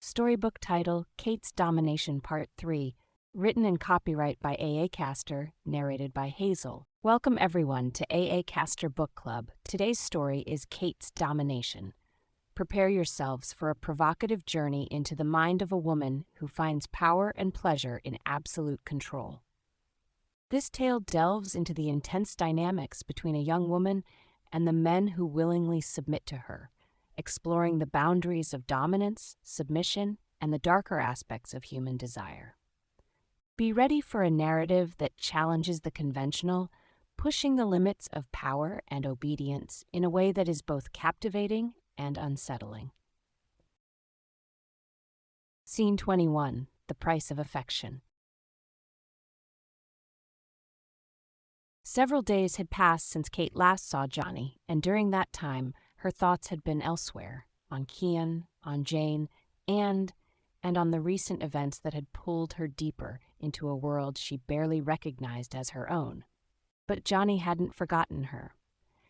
Storybook title, Kate's Domination Part 3, written and copyright by A.A. Castor, narrated by Hazel. Welcome everyone to A.A. Castor Book Club. Today's story is Kate's Domination. Prepare yourselves for a provocative journey into the mind of a woman who finds power and pleasure in absolute control. This tale delves into the intense dynamics between a young woman and the men who willingly submit to her, exploring the boundaries of dominance, submission, and the darker aspects of human desire. Be ready for a narrative that challenges the conventional, pushing the limits of power and obedience in a way that is both captivating and unsettling. Scene 21, The Price of Affection. Several days had passed since Kate last saw Johnny, and during that time, her thoughts had been elsewhere, on Kian, on Jane, and on the recent events that had pulled her deeper into a world she barely recognized as her own. But Johnny hadn't forgotten her.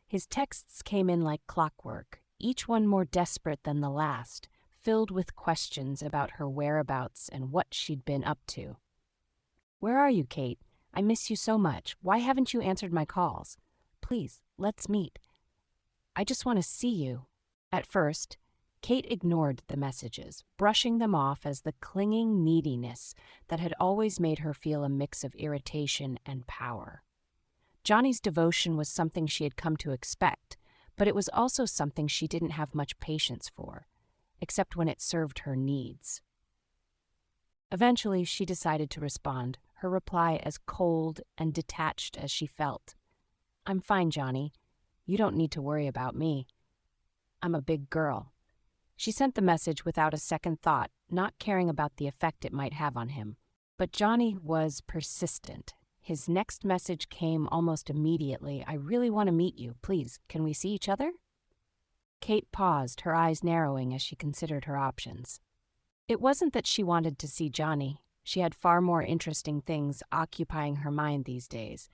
His texts came in like clockwork, each one more desperate than the last, filled with questions about her whereabouts and what she'd been up to. "Where are you, Kate? I miss you so much. Why haven't you answered my calls? Please, let's meet. I just want to see you." At first, Kate ignored the messages, brushing them off as the clinging neediness that had always made her feel a mix of irritation and power. Johnny's devotion was something she had come to expect, but it was also something she didn't have much patience for, except when it served her needs. Eventually, she decided to respond, her reply as cold and detached as she felt. "I'm fine, Johnny. You don't need to worry about me. I'm a big girl." She sent the message without a second thought, not caring about the effect it might have on him. But Johnny was persistent. His next message came almost immediately. "I really want to meet you. Please, can we see each other?" Kate paused, her eyes narrowing as she considered her options. It wasn't that she wanted to see Johnny. She had far more interesting things occupying her mind these days.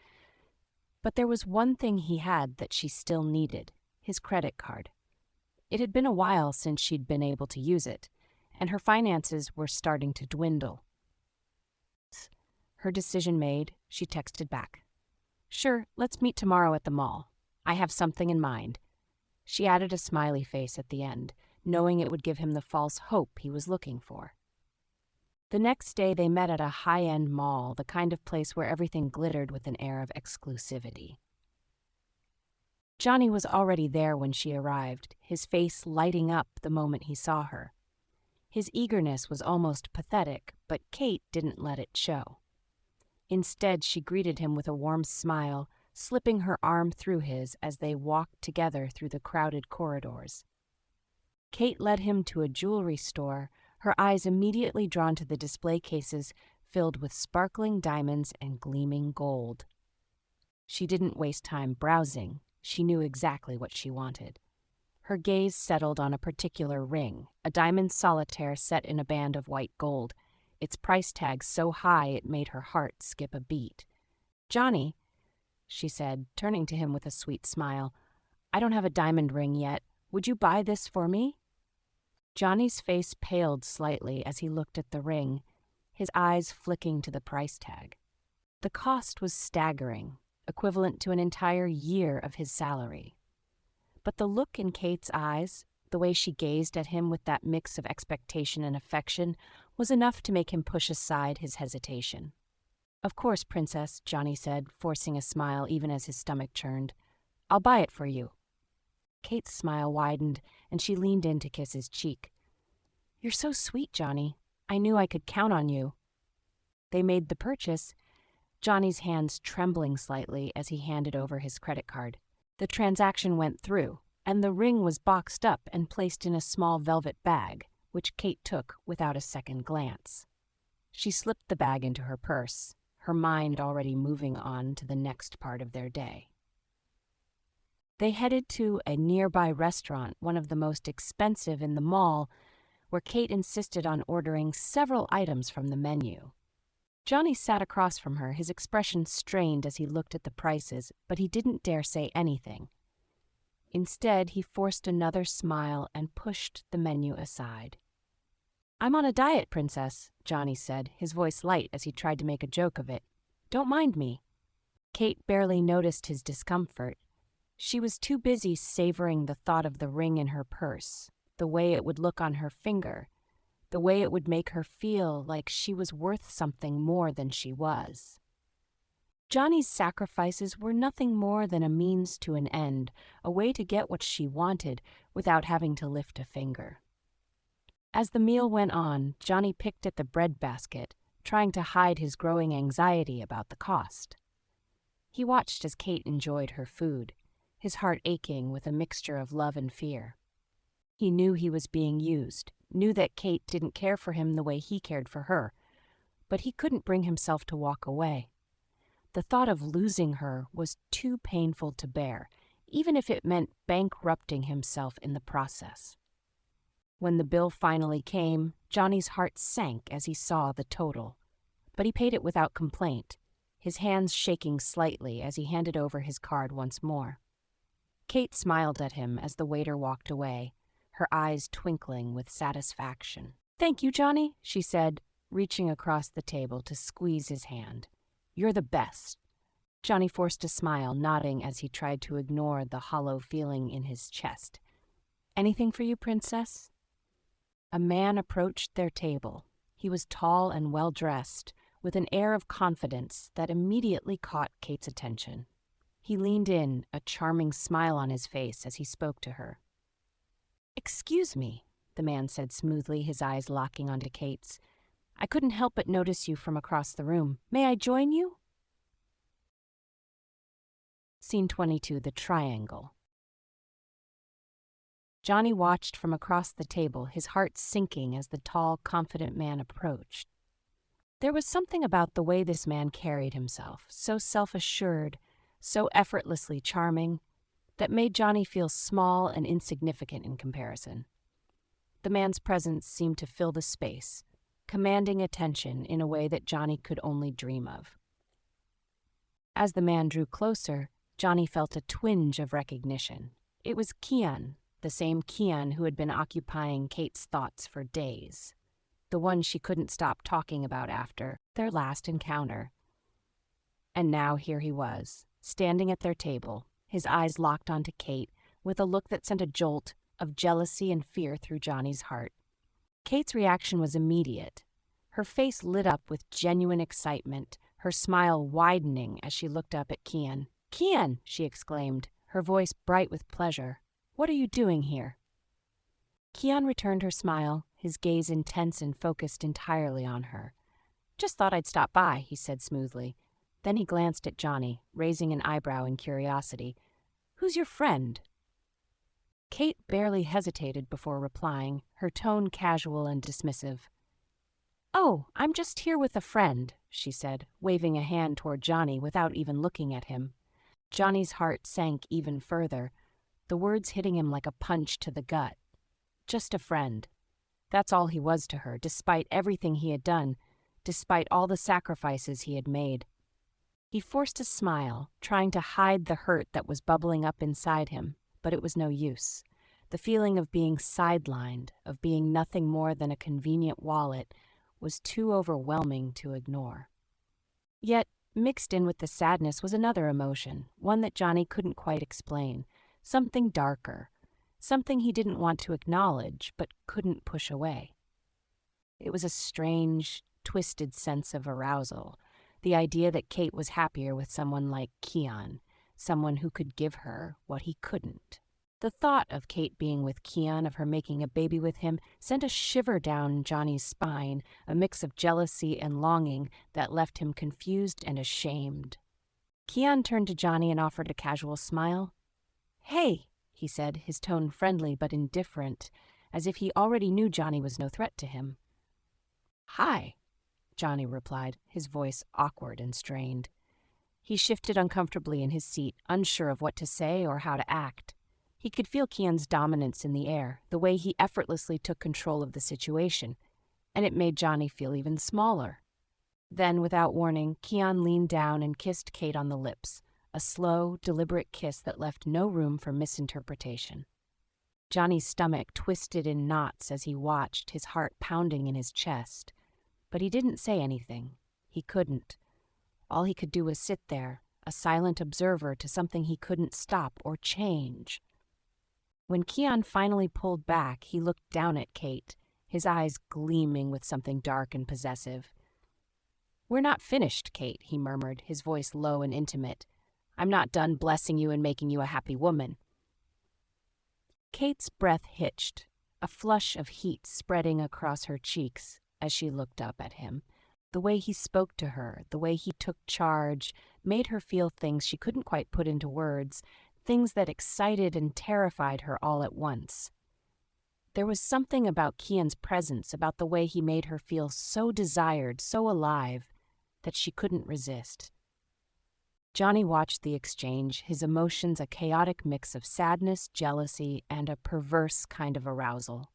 But there was one thing he had that she still needed, his credit card. It had been a while since she'd been able to use it, and her finances were starting to dwindle. Her decision made, she texted back. "Sure, let's meet tomorrow at the mall. I have something in mind." She added a smiley face at the end, knowing it would give him the false hope he was looking for. The next day they met at a high-end mall, the kind of place where everything glittered with an air of exclusivity. Johnny was already there when she arrived, his face lighting up the moment he saw her. His eagerness was almost pathetic, but Kate didn't let it show. Instead, she greeted him with a warm smile, slipping her arm through his as they walked together through the crowded corridors. Kate led him to a jewelry store, her eyes immediately drawn to the display cases filled with sparkling diamonds and gleaming gold. She didn't waste time browsing. She knew exactly what she wanted. Her gaze settled on a particular ring, a diamond solitaire set in a band of white gold, its price tag so high it made her heart skip a beat. "Johnny," she said, turning to him with a sweet smile, "I don't have a diamond ring yet. Would you buy this for me?" Johnny's face paled slightly as he looked at the ring, his eyes flicking to the price tag. The cost was staggering, equivalent to an entire year of his salary. But the look in Kate's eyes, the way she gazed at him with that mix of expectation and affection, was enough to make him push aside his hesitation. "Of course, Princess," Johnny said, forcing a smile even as his stomach churned. "I'll buy it for you." Kate's smile widened, and she leaned in to kiss his cheek. "You're so sweet, Johnny. I knew I could count on you." They made the purchase, Johnny's hands trembling slightly as he handed over his credit card. The transaction went through, and the ring was boxed up and placed in a small velvet bag, which Kate took without a second glance. She slipped the bag into her purse, her mind already moving on to the next part of their day. They headed to a nearby restaurant, one of the most expensive in the mall, where Kate insisted on ordering several items from the menu. Johnny sat across from her, his expression strained as he looked at the prices, but he didn't dare say anything. Instead, he forced another smile and pushed the menu aside. I'm on a diet, Princess, Johnny said, his voice light as he tried to make a joke of it. Don't mind me. Kate barely noticed his discomfort. She was too busy savoring the thought of the ring in her purse, the way it would look on her finger, the way it would make her feel like she was worth something more than she was. Johnny's sacrifices were nothing more than a means to an end, a way to get what she wanted without having to lift a finger. As the meal went on, Johnny picked at the bread basket, trying to hide his growing anxiety about the cost. He watched as Kate enjoyed her food, his heart aching with a mixture of love and fear. He knew he was being used, knew that Kate didn't care for him the way he cared for her, but he couldn't bring himself to walk away. The thought of losing her was too painful to bear, even if it meant bankrupting himself in the process. When the bill finally came, Johnny's heart sank as he saw the total, but he paid it without complaint, his hands shaking slightly as he handed over his card once more. Kate smiled at him as the waiter walked away, her eyes twinkling with satisfaction. "Thank you, Johnny," she said, reaching across the table to squeeze his hand. "You're the best." Johnny forced a smile, nodding as he tried to ignore the hollow feeling in his chest. "Anything for you, Princess?" A man approached their table. He was tall and well-dressed, with an air of confidence that immediately caught Kate's attention. He leaned in, a charming smile on his face as he spoke to her. "Excuse me," the man said smoothly, his eyes locking onto Kate's. "I couldn't help but notice you from across the room. May I join you?" Scene 22, The Triangle. Johnny watched from across the table, his heart sinking as the tall, confident man approached. There was something about the way this man carried himself, so self-assured, so effortlessly charming, that made Johnny feel small and insignificant in comparison. The man's presence seemed to fill the space, commanding attention in a way that Johnny could only dream of. As the man drew closer, Johnny felt a twinge of recognition. It was Kian, the same Kian who had been occupying Kate's thoughts for days, the one she couldn't stop talking about after their last encounter. And now here he was, standing at their table, his eyes locked onto Kate, with a look that sent a jolt of jealousy and fear through Johnny's heart. Kate's reaction was immediate. Her face lit up with genuine excitement, her smile widening as she looked up at Kian. "Kian!" she exclaimed, her voice bright with pleasure. "What are you doing here?" Kian returned her smile, his gaze intense and focused entirely on her. "Just thought I'd stop by," he said smoothly. Then he glanced at Johnny, raising an eyebrow in curiosity. "Who's your friend?" Kate barely hesitated before replying, her tone casual and dismissive. "Oh, I'm just here with a friend," she said, waving a hand toward Johnny without even looking at him. Johnny's heart sank even further, the words hitting him like a punch to the gut. Just a friend. That's all he was to her, despite everything he had done, despite all the sacrifices he had made. He forced a smile, trying to hide the hurt that was bubbling up inside him, but it was no use. The feeling of being sidelined, of being nothing more than a convenient wallet, was too overwhelming to ignore. Yet, mixed in with the sadness was another emotion, one that Johnny couldn't quite explain, something darker, something he didn't want to acknowledge but couldn't push away. It was a strange, twisted sense of arousal, the idea that Kate was happier with someone like Kian, someone who could give her what he couldn't. The thought of Kate being with Kian, of her making a baby with him, sent a shiver down Johnny's spine, a mix of jealousy and longing that left him confused and ashamed. Kian turned to Johnny and offered a casual smile. "Hey," he said, his tone friendly but indifferent, as if he already knew Johnny was no threat to him. "Hi," Johnny replied, his voice awkward and strained. He shifted uncomfortably in his seat, unsure of what to say or how to act. He could feel Kian's dominance in the air, the way he effortlessly took control of the situation, and it made Johnny feel even smaller. Then, without warning, Kian leaned down and kissed Kate on the lips, a slow, deliberate kiss that left no room for misinterpretation. Johnny's stomach twisted in knots as he watched, his heart pounding in his chest. But he didn't say anything. He couldn't. All he could do was sit there, a silent observer to something he couldn't stop or change. When Keon finally pulled back, he looked down at Kate, his eyes gleaming with something dark and possessive. "We're not finished, Kate," he murmured, his voice low and intimate. "I'm not done blessing you and making you a happy woman." Kate's breath hitched, a flush of heat spreading across her cheeks as she looked up at him. The way he spoke to her, the way he took charge, made her feel things she couldn't quite put into words, things that excited and terrified her all at once. There was something about Keon's presence, about the way he made her feel so desired, so alive, that she couldn't resist. Johnny watched the exchange, his emotions a chaotic mix of sadness, jealousy, and a perverse kind of arousal.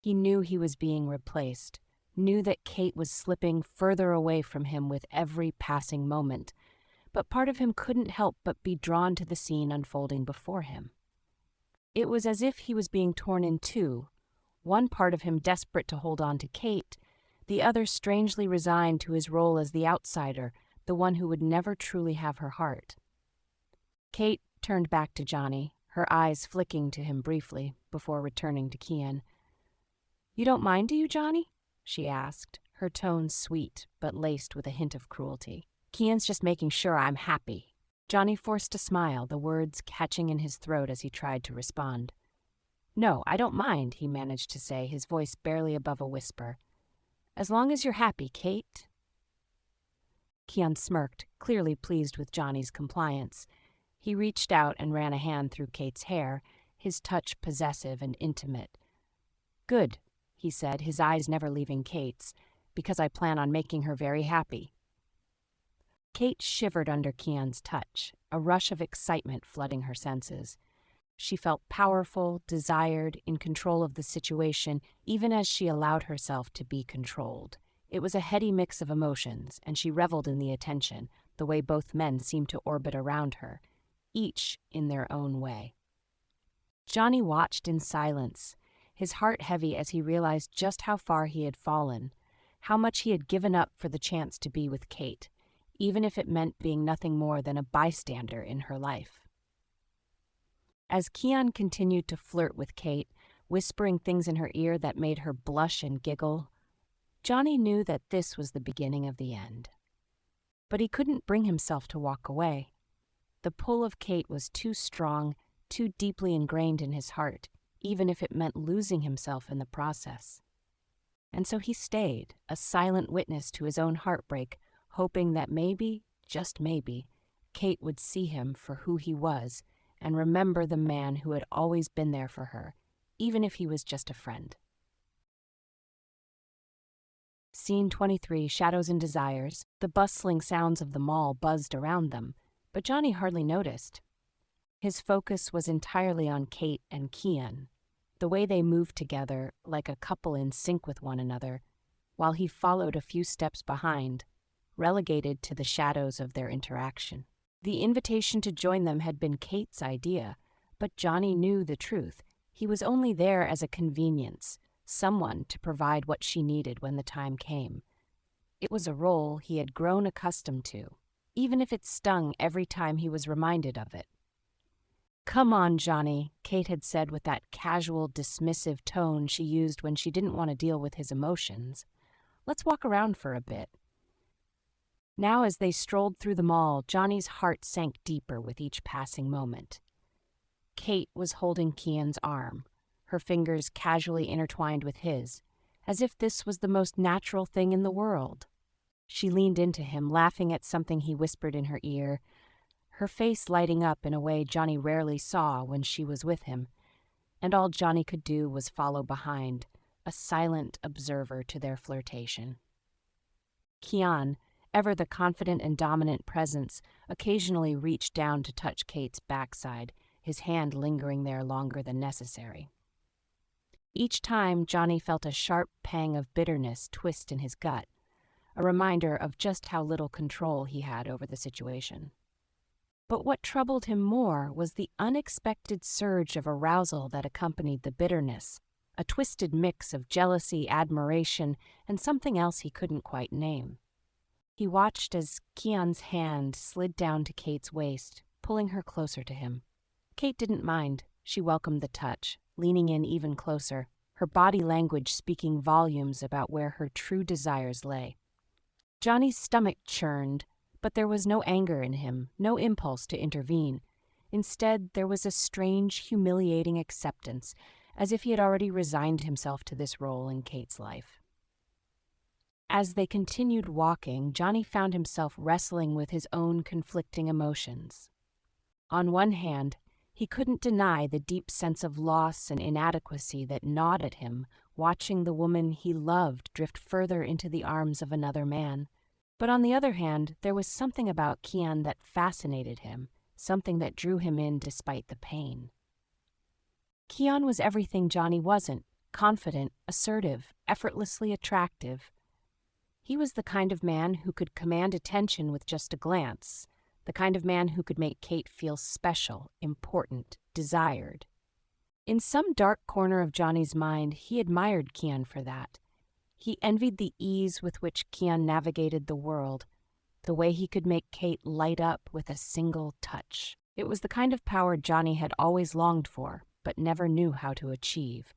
He knew he was being replaced, knew that Kate was slipping further away from him with every passing moment, but part of him couldn't help but be drawn to the scene unfolding before him. It was as if he was being torn in two, one part of him desperate to hold on to Kate, the other strangely resigned to his role as the outsider, the one who would never truly have her heart. Kate turned back to Johnny, her eyes flicking to him briefly before returning to Keon. "You don't mind, do you, Johnny?" she asked, her tone sweet but laced with a hint of cruelty. "Keon's just making sure I'm happy." Johnny forced a smile, the words catching in his throat as he tried to respond. "No, I don't mind," he managed to say, his voice barely above a whisper. "As long as you're happy, Kate." Keon smirked, clearly pleased with Johnny's compliance. He reached out and ran a hand through Kate's hair, his touch possessive and intimate. "Good," he said, his eyes never leaving Kate's, "because I plan on making her very happy." Kate shivered under Keon's touch, a rush of excitement flooding her senses. She felt powerful, desired, in control of the situation, even as she allowed herself to be controlled. It was a heady mix of emotions, and she reveled in the attention, the way both men seemed to orbit around her, each in their own way. Johnny watched in silence, his heart heavy as he realized just how far he had fallen, how much he had given up for the chance to be with Kate, even if it meant being nothing more than a bystander in her life. As Keon continued to flirt with Kate, whispering things in her ear that made her blush and giggle, Johnny knew that this was the beginning of the end. But he couldn't bring himself to walk away. The pull of Kate was too strong, too deeply ingrained in his heart, even if it meant losing himself in the process. And so he stayed, a silent witness to his own heartbreak, hoping that maybe, just maybe, Kate would see him for who he was and remember the man who had always been there for her, even if he was just a friend. Scene 23, Shadows and Desires. The bustling sounds of the mall buzzed around them, but Johnny hardly noticed. His focus was entirely on Kate and Keon, the way they moved together like a couple in sync with one another, while he followed a few steps behind, relegated to the shadows of their interaction. The invitation to join them had been Kate's idea, but Johnny knew the truth. He was only there as a convenience, someone to provide what she needed when the time came. It was a role he had grown accustomed to, even if it stung every time he was reminded of it. "Come on, Johnny," Kate had said with that casual, dismissive tone she used when she didn't want to deal with his emotions. "Let's walk around for a bit." Now, as they strolled through the mall, Johnny's heart sank deeper with each passing moment. Kate was holding Keon's arm, her fingers casually intertwined with his, as if this was the most natural thing in the world. She leaned into him, laughing at something he whispered in her ear, her face lighting up in a way Johnny rarely saw when she was with him, and all Johnny could do was follow behind, a silent observer to their flirtation. Keon, ever the confident and dominant presence, occasionally reached down to touch Kate's backside, his hand lingering there longer than necessary. Each time, Johnny felt a sharp pang of bitterness twist in his gut, a reminder of just how little control he had over the situation. But what troubled him more was the unexpected surge of arousal that accompanied the bitterness, a twisted mix of jealousy, admiration, and something else he couldn't quite name. He watched as Kian's hand slid down to Kate's waist, pulling her closer to him. Kate didn't mind. She welcomed the touch, leaning in even closer, her body language speaking volumes about where her true desires lay. Johnny's stomach churned, but there was no anger in him, no impulse to intervene. Instead, there was a strange, humiliating acceptance, as if he had already resigned himself to this role in Kate's life. As they continued walking, Johnny found himself wrestling with his own conflicting emotions. On one hand, he couldn't deny the deep sense of loss and inadequacy that gnawed at him, watching the woman he loved drift further into the arms of another man. But on the other hand, there was something about Kian that fascinated him, something that drew him in despite the pain. Kian was everything Johnny wasn't: confident, assertive, effortlessly attractive. He was the kind of man who could command attention with just a glance, the kind of man who could make Kate feel special, important, desired. In some dark corner of Johnny's mind, he admired Kian for that. He envied the ease with which Kian navigated the world, the way he could make Kate light up with a single touch. It was the kind of power Johnny had always longed for, but never knew how to achieve.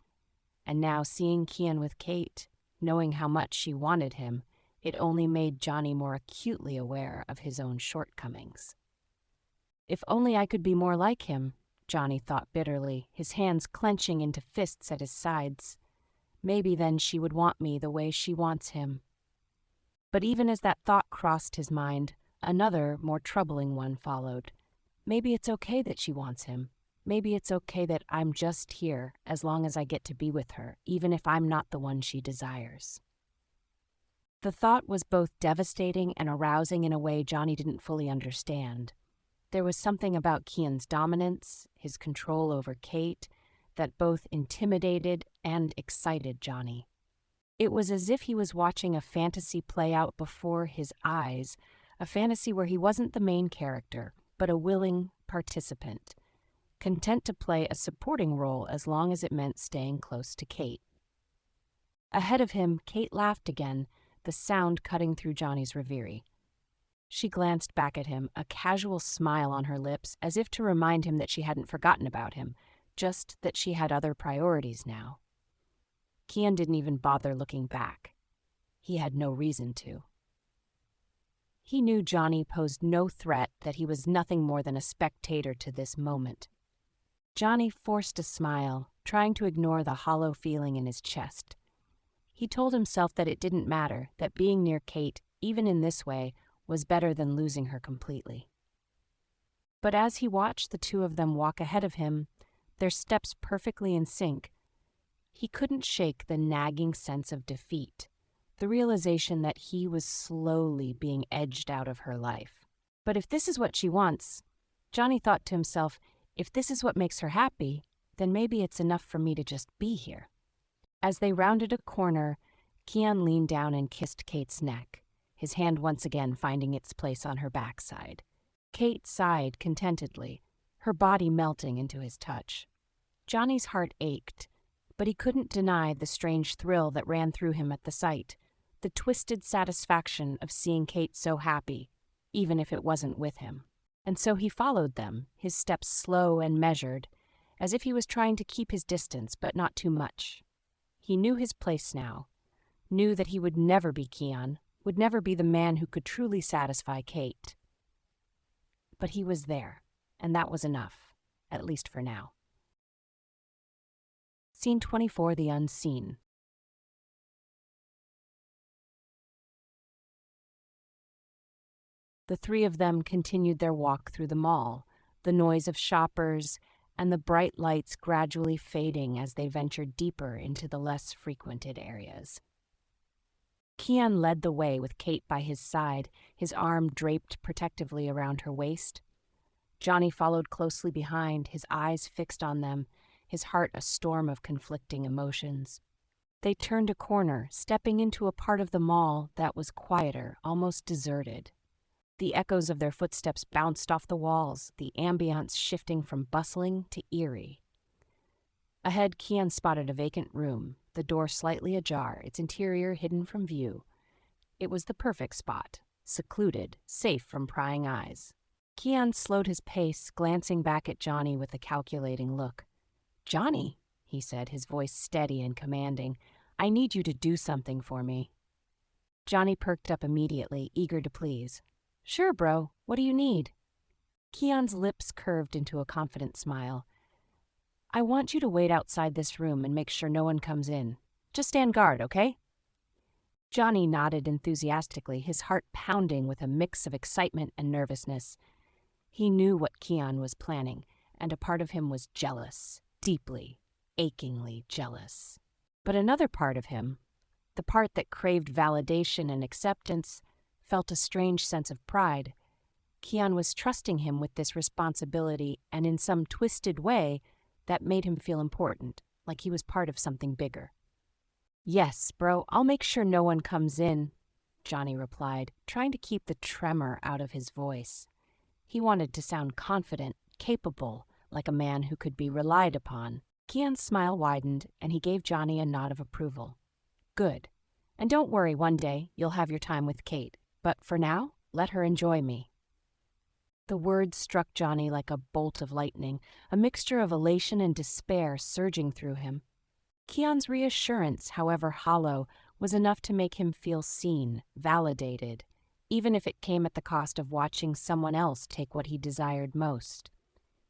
And now, seeing Kian with Kate, knowing how much she wanted him, it only made Johnny more acutely aware of his own shortcomings. If only I could be more like him, Johnny thought bitterly, his hands clenching into fists at his sides. Maybe then she would want me the way she wants him. But even as that thought crossed his mind, another, more troubling one followed. Maybe it's okay that she wants him. Maybe it's okay that I'm just here as long as I get to be with her, even if I'm not the one she desires. The thought was both devastating and arousing in a way Johnny didn't fully understand. There was something about Kian's dominance, his control over Kate, that both intimidated and excited Johnny. It was as if he was watching a fantasy play out before his eyes, a fantasy where he wasn't the main character, but a willing participant, content to play a supporting role as long as it meant staying close to Kate. Ahead of him, Kate laughed again, the sound cutting through Johnny's reverie. She glanced back at him, a casual smile on her lips, as if to remind him that she hadn't forgotten about him, just that she had other priorities now. Kian didn't even bother looking back. He had no reason to. He knew Johnny posed no threat, that he was nothing more than a spectator to this moment. Johnny forced a smile, trying to ignore the hollow feeling in his chest. He told himself that it didn't matter, that being near Kate, even in this way, was better than losing her completely. But as he watched the two of them walk ahead of him, their steps perfectly in sync, he couldn't shake the nagging sense of defeat, the realization that he was slowly being edged out of her life. But if this is what she wants, Johnny thought to himself, if this is what makes her happy, then maybe it's enough for me to just be here. As they rounded a corner, Kian leaned down and kissed Kate's neck, his hand once again finding its place on her backside. Kate sighed contentedly, her body melting into his touch. Johnny's heart ached, but he couldn't deny the strange thrill that ran through him at the sight, the twisted satisfaction of seeing Kate so happy, even if it wasn't with him. And so he followed them, his steps slow and measured, as if he was trying to keep his distance, but not too much. He knew his place now, knew that he would never be Kian, would never be the man who could truly satisfy Kate. But he was there, and that was enough, at least for now. Scene 24, The Unseen. The three of them continued their walk through the mall, the noise of shoppers and the bright lights gradually fading as they ventured deeper into the less frequented areas. Kian led the way with Kate by his side, his arm draped protectively around her waist. Johnny followed closely behind, his eyes fixed on them, his heart a storm of conflicting emotions. They turned a corner, stepping into a part of the mall that was quieter, almost deserted. The echoes of their footsteps bounced off the walls, the ambiance shifting from bustling to eerie. Ahead, Kian spotted a vacant room, the door slightly ajar, its interior hidden from view. It was the perfect spot, secluded, safe from prying eyes. Kian slowed his pace, glancing back at Johnny with a calculating look. "Johnny," he said, his voice steady and commanding, "I need you to do something for me." Johnny perked up immediately, eager to please. "Sure, bro. What do you need?" Kian's lips curved into a confident smile. "I want you to wait outside this room and make sure no one comes in. Just stand guard, okay?" Johnny nodded enthusiastically, his heart pounding with a mix of excitement and nervousness. He knew what Kian was planning, and a part of him was jealous, deeply, achingly jealous. But another part of him, the part that craved validation and acceptance, felt a strange sense of pride. Kian was trusting him with this responsibility, and in some twisted way, that made him feel important, like he was part of something bigger. "Yes, bro, I'll make sure no one comes in," Johnny replied, trying to keep the tremor out of his voice. He wanted to sound confident, capable, like a man who could be relied upon. Kian's smile widened, and he gave Johnny a nod of approval. "Good. And don't worry, one day you'll have your time with Kate. But for now, let her enjoy me." The words struck Johnny like a bolt of lightning, a mixture of elation and despair surging through him. Kian's reassurance, however hollow, was enough to make him feel seen, validated, even if it came at the cost of watching someone else take what he desired most.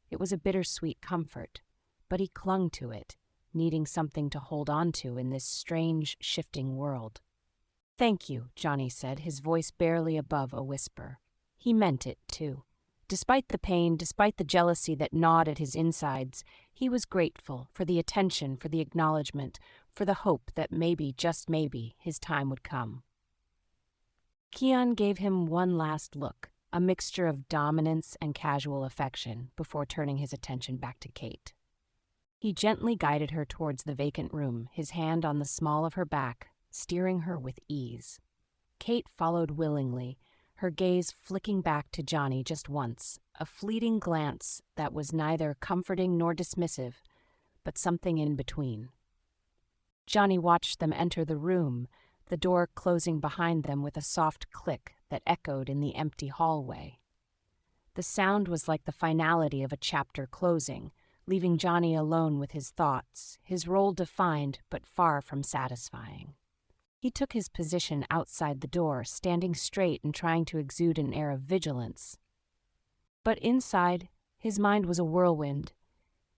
It was a bittersweet comfort, but he clung to it, needing something to hold on to in this strange, shifting world. "Thank you," Johnny said, his voice barely above a whisper. He meant it, too. Despite the pain, despite the jealousy that gnawed at his insides, he was grateful for the attention, for the acknowledgement, for the hope that maybe, just maybe, his time would come. Kian gave him one last look, a mixture of dominance and casual affection, before turning his attention back to Kate. He gently guided her towards the vacant room, his hand on the small of her back, steering her with ease. Kate followed willingly, her gaze flicking back to Johnny just once, a fleeting glance that was neither comforting nor dismissive, but something in between. Johnny watched them enter the room, the door closing behind them with a soft click that echoed in the empty hallway. The sound was like the finality of a chapter closing, leaving Johnny alone with his thoughts, his role defined but far from satisfying. He took his position outside the door, standing straight and trying to exude an air of vigilance. But inside, his mind was a whirlwind.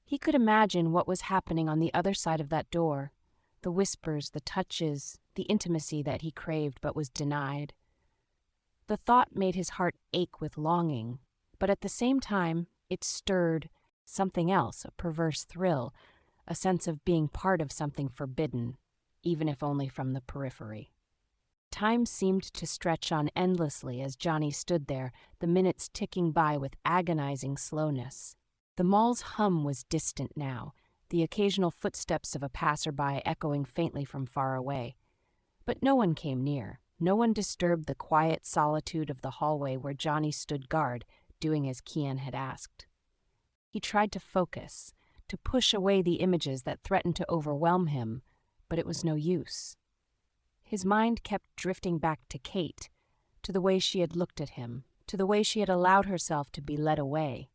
He could imagine what was happening on the other side of that door, the whispers, the touches, the intimacy that he craved but was denied. The thought made his heart ache with longing, but at the same time, it stirred something else, a perverse thrill, a sense of being part of something forbidden, even if only from the periphery. Time seemed to stretch on endlessly as Johnny stood there, the minutes ticking by with agonizing slowness. The mall's hum was distant now, the occasional footsteps of a passerby echoing faintly from far away. But no one came near. No one disturbed the quiet solitude of the hallway where Johnny stood guard, doing as Kian had asked. He tried to focus, to push away the images that threatened to overwhelm him, but it was no use. His mind kept drifting back to Kate, to the way she had looked at him, to the way she had allowed herself to be led away.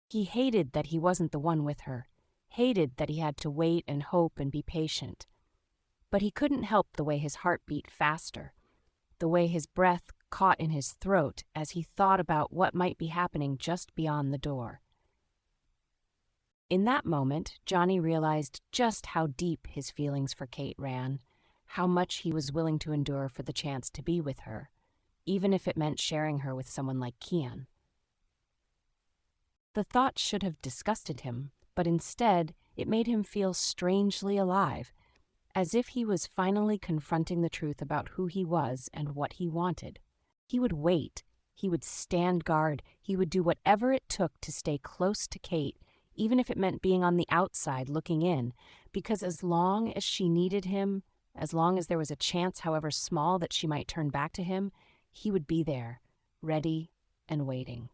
He hated that he wasn't the one with her, hated that he had to wait and hope and be patient. But he couldn't help the way his heart beat faster, the way his breath caught in his throat as he thought about what might be happening just beyond the door. In that moment, Johnny realized just how deep his feelings for Kate ran, how much he was willing to endure for the chance to be with her, even if it meant sharing her with someone like Kian. The thought should have disgusted him, but instead it made him feel strangely alive, as if he was finally confronting the truth about who he was and what he wanted. He would wait, he would stand guard, he would do whatever it took to stay close to Kate, even if it meant being on the outside looking in, because as long as she needed him, as long as there was a chance, however small, that she might turn back to him, he would be there, ready and waiting.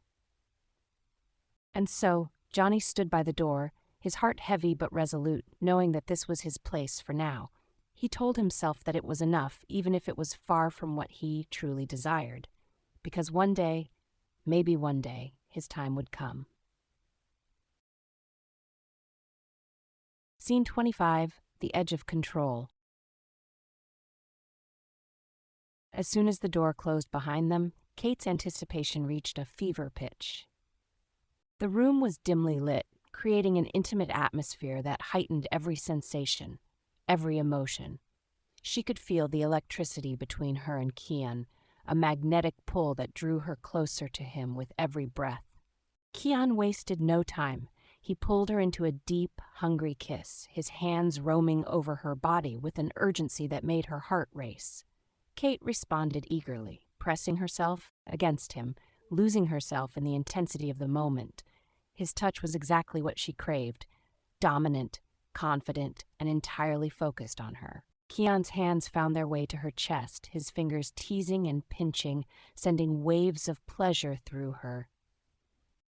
And so, Johnny stood by the door, his heart heavy but resolute, knowing that this was his place for now. He told himself that it was enough, even if it was far from what he truly desired, because one day, maybe one day, his time would come. Scene 25, The Edge of Control. As soon as the door closed behind them, Kate's anticipation reached a fever pitch. The room was dimly lit, creating an intimate atmosphere that heightened every sensation, every emotion. She could feel the electricity between her and Kian, a magnetic pull that drew her closer to him with every breath. Kian wasted no time. He pulled her into a deep, hungry kiss, his hands roaming over her body with an urgency that made her heart race. Kate responded eagerly, pressing herself against him, losing herself in the intensity of the moment. His touch was exactly what she craved, dominant, confident, and entirely focused on her. Kian's hands found their way to her chest, his fingers teasing and pinching, sending waves of pleasure through her.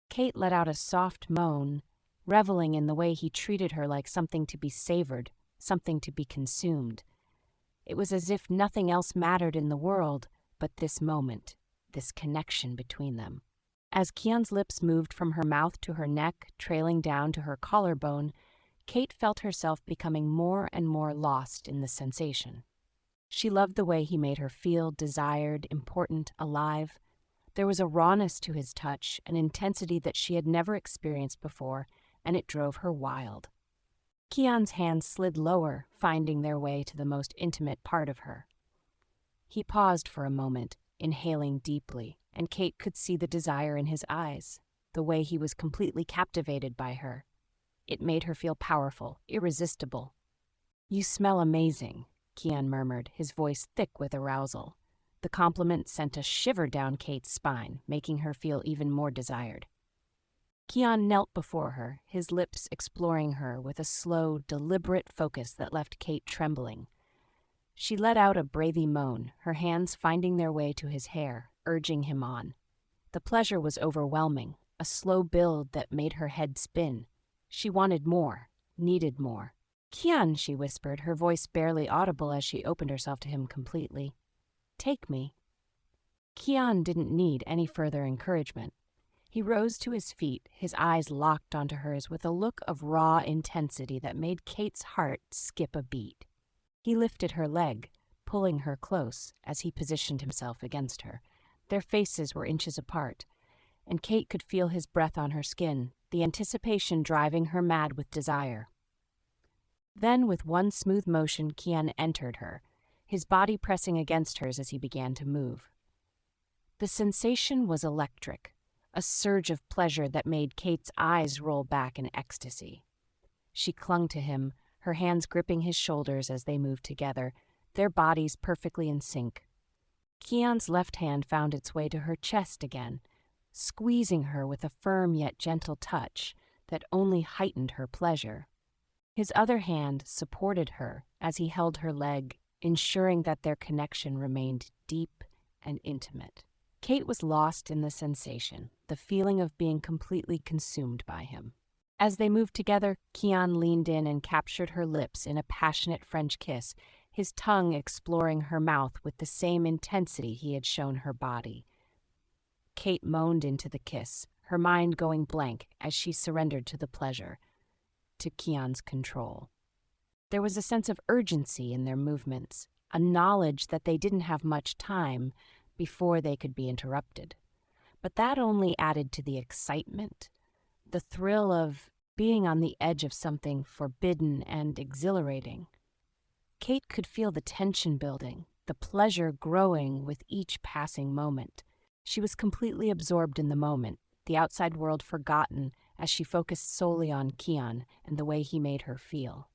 Kate let out a soft moan, reveling in the way he treated her like something to be savored, something to be consumed. It was as if nothing else mattered in the world but this moment, this connection between them. As Kian's lips moved from her mouth to her neck, trailing down to her collarbone, Kate felt herself becoming more and more lost in the sensation. She loved the way he made her feel desired, important, alive. There was a rawness to his touch, an intensity that she had never experienced before, and it drove her wild. Kian's hands slid lower, finding their way to the most intimate part of her. He paused for a moment, inhaling deeply, and Kate could see the desire in his eyes, the way he was completely captivated by her. It made her feel powerful, irresistible. "You smell amazing," Kian murmured, his voice thick with arousal. The compliment sent a shiver down Kate's spine, making her feel even more desired. Kian knelt before her, his lips exploring her with a slow, deliberate focus that left Kate trembling. She let out a breathy moan, her hands finding their way to his hair, urging him on. The pleasure was overwhelming, a slow build that made her head spin. She wanted more, needed more. "Kian," she whispered, her voice barely audible as she opened herself to him completely. "Take me." Kian didn't need any further encouragement. He rose to his feet, his eyes locked onto hers with a look of raw intensity that made Kate's heart skip a beat. He lifted her leg, pulling her close as he positioned himself against her. Their faces were inches apart, and Kate could feel his breath on her skin, the anticipation driving her mad with desire. Then, with one smooth motion, Kian entered her, his body pressing against hers as he began to move. The sensation was electric, a surge of pleasure that made Kate's eyes roll back in ecstasy. She clung to him, her hands gripping his shoulders as they moved together, their bodies perfectly in sync. Kian's left hand found its way to her chest again, squeezing her with a firm yet gentle touch that only heightened her pleasure. His other hand supported her as he held her leg, ensuring that their connection remained deep and intimate. Kate was lost in the sensation, the feeling of being completely consumed by him. As they moved together, Kian leaned in and captured her lips in a passionate French kiss, his tongue exploring her mouth with the same intensity he had shown her body. Kate moaned into the kiss, her mind going blank as she surrendered to the pleasure, to Kian's control. There was a sense of urgency in their movements, a knowledge that they didn't have much time before they could be interrupted. But that only added to the excitement, the thrill of being on the edge of something forbidden and exhilarating. Kate could feel the tension building, the pleasure growing with each passing moment. She was completely absorbed in the moment, the outside world forgotten as she focused solely on Kian and the way he made her feel.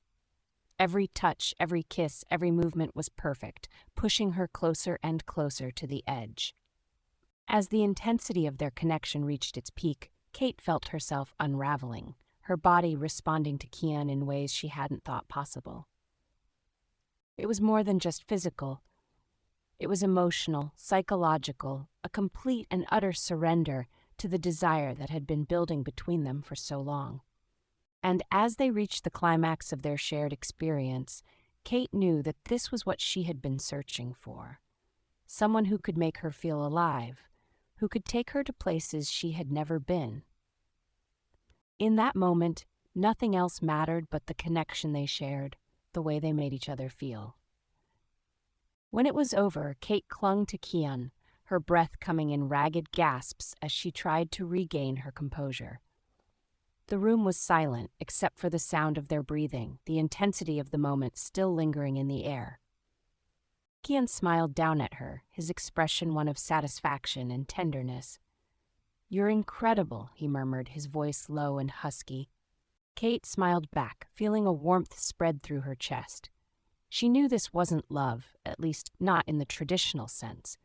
Every touch, every kiss, every movement was perfect, pushing her closer and closer to the edge. As the intensity of their connection reached its peak, Kate felt herself unraveling, her body responding to Kian in ways she hadn't thought possible. It was more than just physical. It was emotional, psychological, a complete and utter surrender to the desire that had been building between them for so long. And as they reached the climax of their shared experience, Kate knew that this was what she had been searching for. Someone who could make her feel alive, who could take her to places she had never been. In that moment, nothing else mattered but the connection they shared, the way they made each other feel. When it was over, Kate clung to Kian, her breath coming in ragged gasps as she tried to regain her composure. The room was silent, except for the sound of their breathing, the intensity of the moment still lingering in the air. Kian smiled down at her, his expression one of satisfaction and tenderness. "You're incredible," he murmured, his voice low and husky. Kate smiled back, feeling a warmth spread through her chest. She knew this wasn't love, at least not in the traditional sense,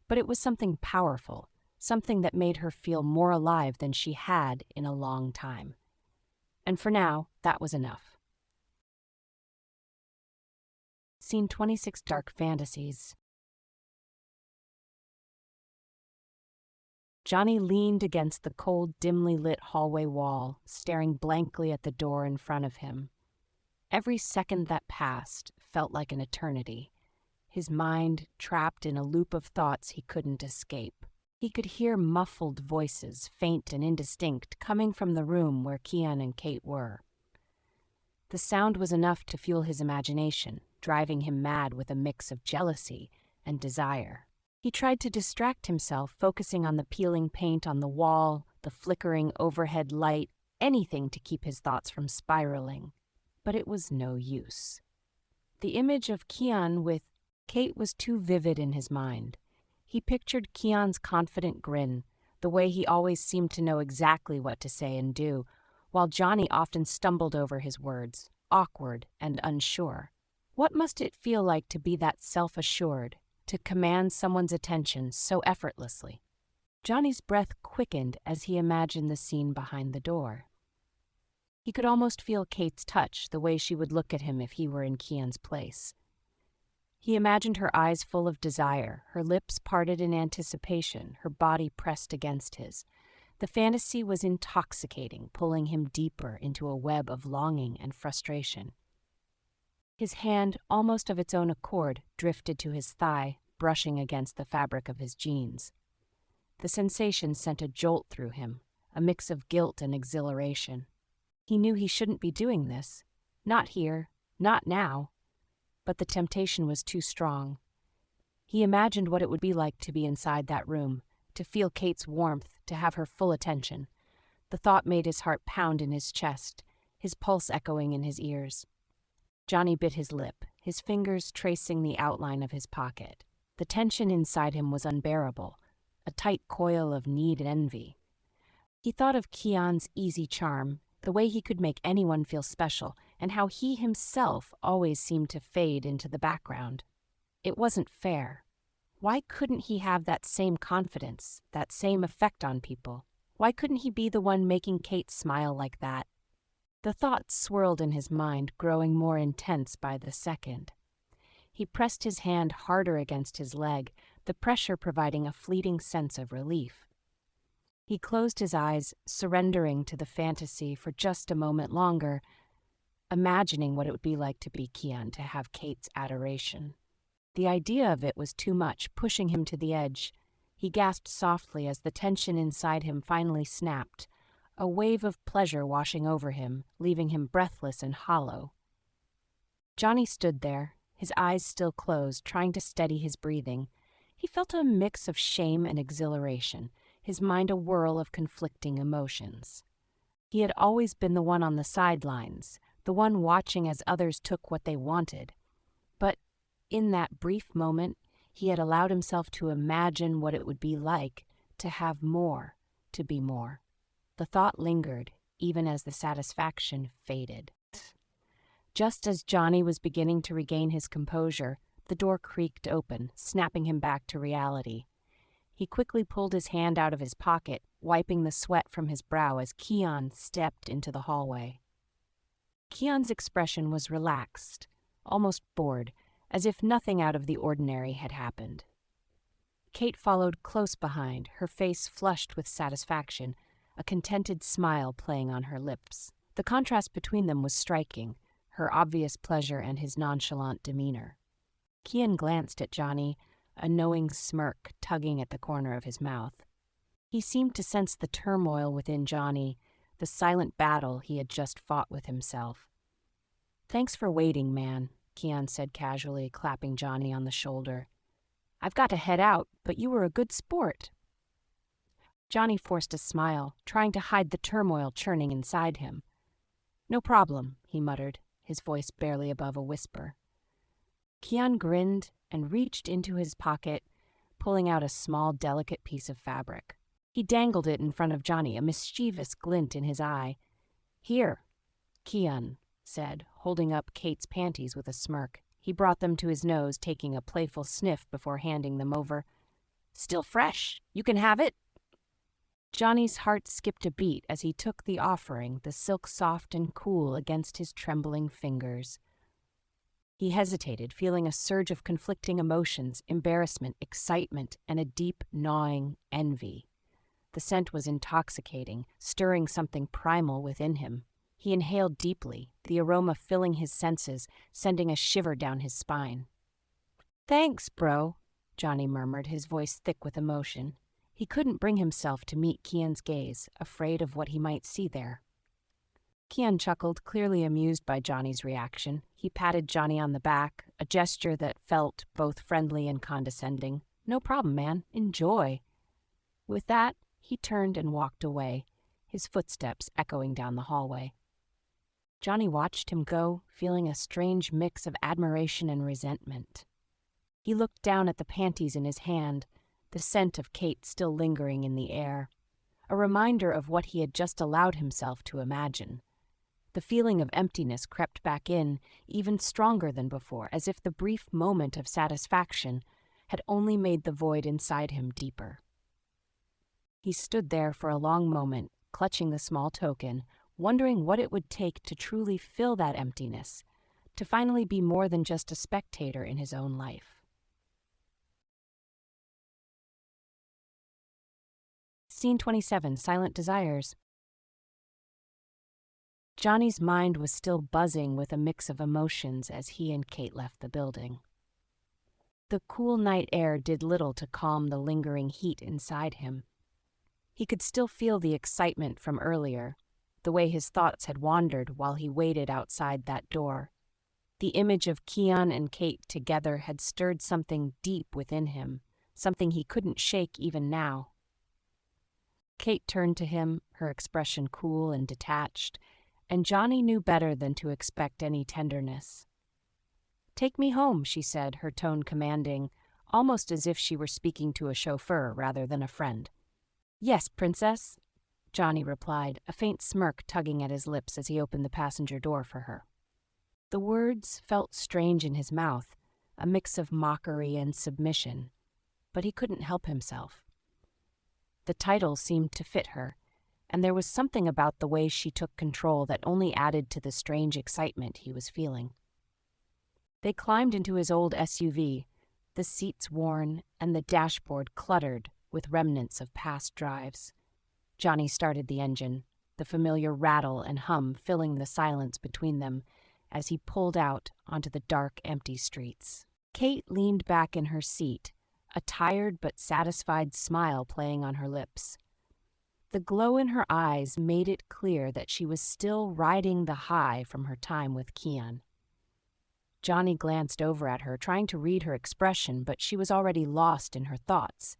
but it was something powerful, something that made her feel more alive than she had in a long time. And for now, that was enough. Scene 26, Dark Fantasies. Johnny leaned against the cold, dimly lit hallway wall, staring blankly at the door in front of him. Every second that passed felt like an eternity, his mind trapped in a loop of thoughts he couldn't escape. He could hear muffled voices, faint and indistinct, coming from the room where Kian and Kate were. The sound was enough to fuel his imagination, driving him mad with a mix of jealousy and desire. He tried to distract himself, focusing on the peeling paint on the wall, the flickering overhead light, anything to keep his thoughts from spiraling. But it was no use. The image of Kian with Kate was too vivid in his mind. He pictured Kian's confident grin, the way he always seemed to know exactly what to say and do, while Johnny often stumbled over his words, awkward and unsure. What must it feel like to be that self-assured, to command someone's attention so effortlessly? Johnny's breath quickened as he imagined the scene behind the door. He could almost feel Kate's touch, the way she would look at him if he were in Kian's place. He imagined her eyes full of desire, her lips parted in anticipation, her body pressed against his. The fantasy was intoxicating, pulling him deeper into a web of longing and frustration. His hand, almost of its own accord, drifted to his thigh, brushing against the fabric of his jeans. The sensation sent a jolt through him, a mix of guilt and exhilaration. He knew he shouldn't be doing this. Not here, not now. But the temptation was too strong. He imagined what it would be like to be inside that room, to feel Kate's warmth, to have her full attention. The thought made his heart pound in his chest, his pulse echoing in his ears. Johnny bit his lip, his fingers tracing the outline of his pocket. The tension inside him was unbearable, a tight coil of need and envy. He thought of Kian's easy charm, the way he could make anyone feel special, and how he himself always seemed to fade into the background. It wasn't fair. Why couldn't he have that same confidence, that same effect on people? Why couldn't he be the one making Kate smile like that? The thoughts swirled in his mind, growing more intense by the second. He pressed his hand harder against his leg, the pressure providing a fleeting sense of relief. He closed his eyes, surrendering to the fantasy for just a moment longer, imagining what it would be like to be Kian, to have Kate's adoration. The idea of it was too much, pushing him to the edge. He gasped softly as the tension inside him finally snapped, a wave of pleasure washing over him, leaving him breathless and hollow. Johnny stood there, his eyes still closed, trying to steady his breathing. He felt a mix of shame and exhilaration, his mind a whirl of conflicting emotions. He had always been the one on the sidelines, the one watching as others took what they wanted. But in that brief moment, he had allowed himself to imagine what it would be like to have more, to be more. The thought lingered, even as the satisfaction faded. Just as Johnny was beginning to regain his composure, the door creaked open, snapping him back to reality. He quickly pulled his hand out of his pocket, wiping the sweat from his brow as Kian stepped into the hallway. Kian's expression was relaxed, almost bored, as if nothing out of the ordinary had happened. Kate followed close behind, her face flushed with satisfaction, a contented smile playing on her lips. The contrast between them was striking, her obvious pleasure and his nonchalant demeanor. Kian glanced at Johnny, a knowing smirk tugging at the corner of his mouth. He seemed to sense the turmoil within Johnny, the silent battle he had just fought with himself. "Thanks for waiting, man," Kian said casually, clapping Johnny on the shoulder. "I've got to head out, but you were a good sport." Johnny forced a smile, trying to hide the turmoil churning inside him. "No problem," he muttered, his voice barely above a whisper. Kian grinned and reached into his pocket, pulling out a small, delicate piece of fabric. He dangled it in front of Johnny, a mischievous glint in his eye. "Here," Kian said, holding up Kate's panties with a smirk. He brought them to his nose, taking a playful sniff before handing them over. "Still fresh. You can have it." Johnny's heart skipped a beat as he took the offering, the silk soft and cool against his trembling fingers. He hesitated, feeling a surge of conflicting emotions, embarrassment, excitement, and a deep, gnawing envy. The scent was intoxicating, stirring something primal within him. He inhaled deeply, the aroma filling his senses, sending a shiver down his spine. "Thanks, bro," Johnny murmured, his voice thick with emotion. He couldn't bring himself to meet Kian's gaze, afraid of what he might see there. Kian chuckled, clearly amused by Johnny's reaction. He patted Johnny on the back, a gesture that felt both friendly and condescending. "No problem, man. Enjoy." With that, he turned and walked away, his footsteps echoing down the hallway. Johnny watched him go, feeling a strange mix of admiration and resentment. He looked down at the panties in his hand, the scent of Kate still lingering in the air, a reminder of what he had just allowed himself to imagine. The feeling of emptiness crept back in, even stronger than before, as if the brief moment of satisfaction had only made the void inside him deeper. He stood there for a long moment, clutching the small token, wondering what it would take to truly fill that emptiness, to finally be more than just a spectator in his own life. Scene 27, Silent Desires. Johnny's mind was still buzzing with a mix of emotions as he and Kate left the building. The cool night air did little to calm the lingering heat inside him. He could still feel the excitement from earlier, the way his thoughts had wandered while he waited outside that door. The image of Kian and Kate together had stirred something deep within him, something he couldn't shake even now. Kate turned to him, her expression cool and detached, and Johnny knew better than to expect any tenderness. "Take me home," she said, her tone commanding, almost as if she were speaking to a chauffeur rather than a friend. "Yes, princess," Johnny replied, a faint smirk tugging at his lips as he opened the passenger door for her. The words felt strange in his mouth, a mix of mockery and submission, but he couldn't help himself. The title seemed to fit her, and there was something about the way she took control that only added to the strange excitement he was feeling. They climbed into his old SUV, the seats worn and the dashboard cluttered with remnants of past drives. Johnny started the engine, the familiar rattle and hum filling the silence between them as he pulled out onto the dark, empty streets. Kate leaned back in her seat, a tired but satisfied smile playing on her lips. The glow in her eyes made it clear that she was still riding the high from her time with Kian. Johnny glanced over at her, trying to read her expression, but she was already lost in her thoughts.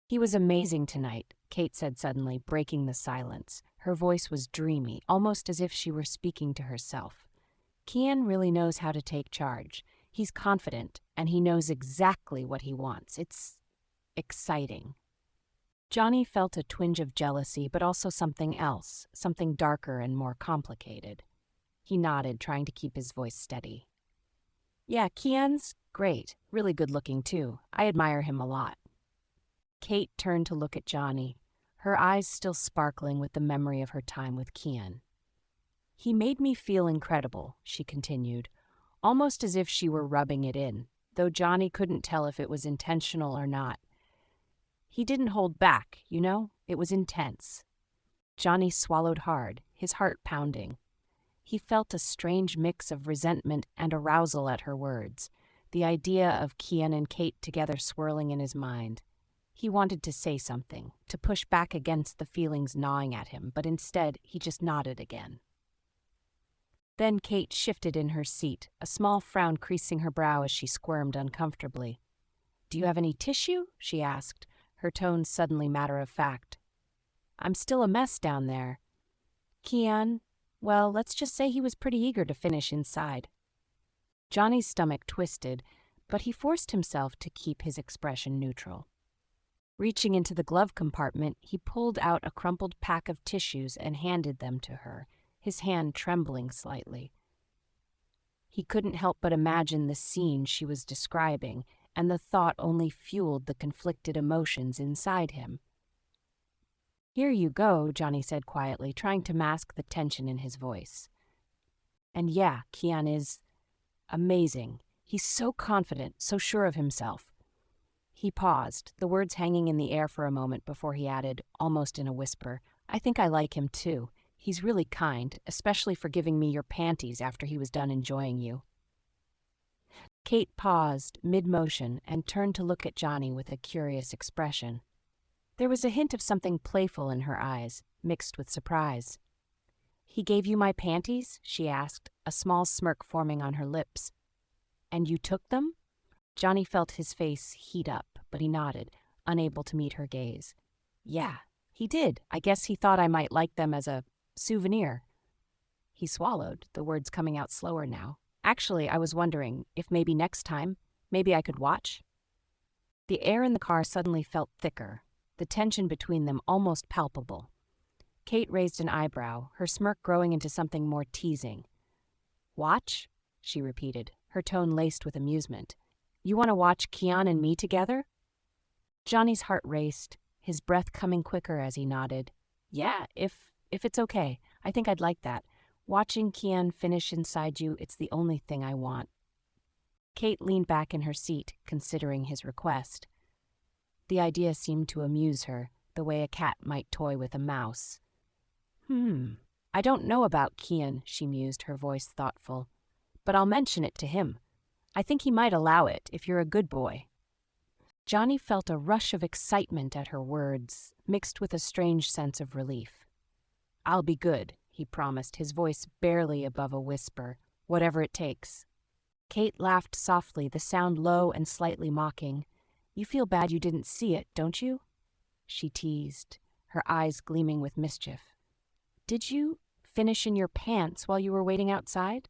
"He was amazing tonight," Kate said suddenly, breaking the silence. Her voice was dreamy, almost as if she were speaking to herself. "Kian really knows how to take charge. He's confident, and he knows exactly what he wants. It's exciting." Johnny felt a twinge of jealousy, but also something else, something darker and more complicated. He nodded, trying to keep his voice steady. "Yeah, Kian's great. Really good looking, too. I admire him a lot." Kate turned to look at Johnny, her eyes still sparkling with the memory of her time with Kian. "He made me feel incredible," she continued, almost as if she were rubbing it in, though Johnny couldn't tell if it was intentional or not. He didn't hold back, it was intense. Johnny swallowed hard, his heart pounding. He felt a strange mix of resentment and arousal at her words, the idea of Kian and Kate together swirling in his mind. He wanted to say something, to push back against the feelings gnawing at him, but instead he just nodded again. Then Kate shifted in her seat, a small frown creasing her brow as she squirmed uncomfortably. "Do you have any tissue?" she asked, her tone suddenly matter-of-fact. "I'm still a mess down there." Kian, well, let's just say he was pretty eager to finish inside. Johnny's stomach twisted, but he forced himself to keep his expression neutral. Reaching into the glove compartment, he pulled out a crumpled pack of tissues and handed them to her, his hand trembling slightly. He couldn't help but imagine the scene she was describing, and the thought only fueled the conflicted emotions inside him. "Here you go," Johnny said quietly, trying to mask the tension in his voice. "And yeah, Kian is amazing. He's so confident, so sure of himself." He paused, the words hanging in the air for a moment before he added, almost in a whisper, "I think I like him too. He's really kind, especially for giving me your panties after he was done enjoying you." Kate paused, mid-motion, and turned to look at Johnny with a curious expression. There was a hint of something playful in her eyes, mixed with surprise. "He gave you my panties?" she asked, a small smirk forming on her lips. "And you took them?" Johnny felt his face heat up, but he nodded, unable to meet her gaze. "Yeah, he did. I guess he thought I might like them as a souvenir." He swallowed, the words coming out slower now. "Actually, I was wondering if maybe next time, maybe I could watch." The air in the car suddenly felt thicker, the tension between them almost palpable. Kate raised an eyebrow, her smirk growing into something more teasing. "Watch?" she repeated, her tone laced with amusement. "You want to watch Kian and me together?" Johnny's heart raced, his breath coming quicker as he nodded. "Yeah, if it's okay. I think I'd like that. Watching Kian finish inside you, it's the only thing I want." Kate leaned back in her seat, considering his request. The idea seemed to amuse her, the way a cat might toy with a mouse. I don't know about Kian," she mused, her voice thoughtful. "But I'll mention it to him. I think he might allow it, if you're a good boy." Johnny felt a rush of excitement at her words, mixed with a strange sense of relief. "I'll be good," he promised, his voice barely above a whisper, "whatever it takes." Kate laughed softly, the sound low and slightly mocking. "You feel bad you didn't see it, don't you?" she teased, her eyes gleaming with mischief. "Did you finish in your pants while you were waiting outside?"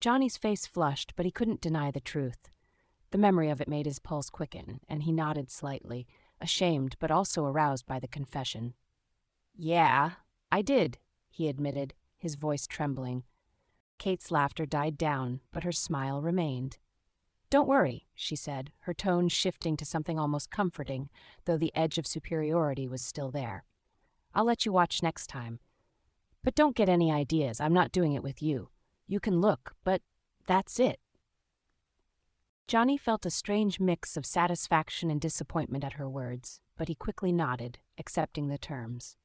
Johnny's face flushed, but he couldn't deny the truth. The memory of it made his pulse quicken, and he nodded slightly, ashamed but also aroused by the confession. "Yeah, I did," he admitted, his voice trembling. Kate's laughter died down, but her smile remained. "Don't worry," she said, her tone shifting to something almost comforting, though the edge of superiority was still there. "I'll let you watch next time. But don't get any ideas, I'm not doing it with you. You can look, but that's it." Johnny felt a strange mix of satisfaction and disappointment at her words, but he quickly nodded, accepting the terms.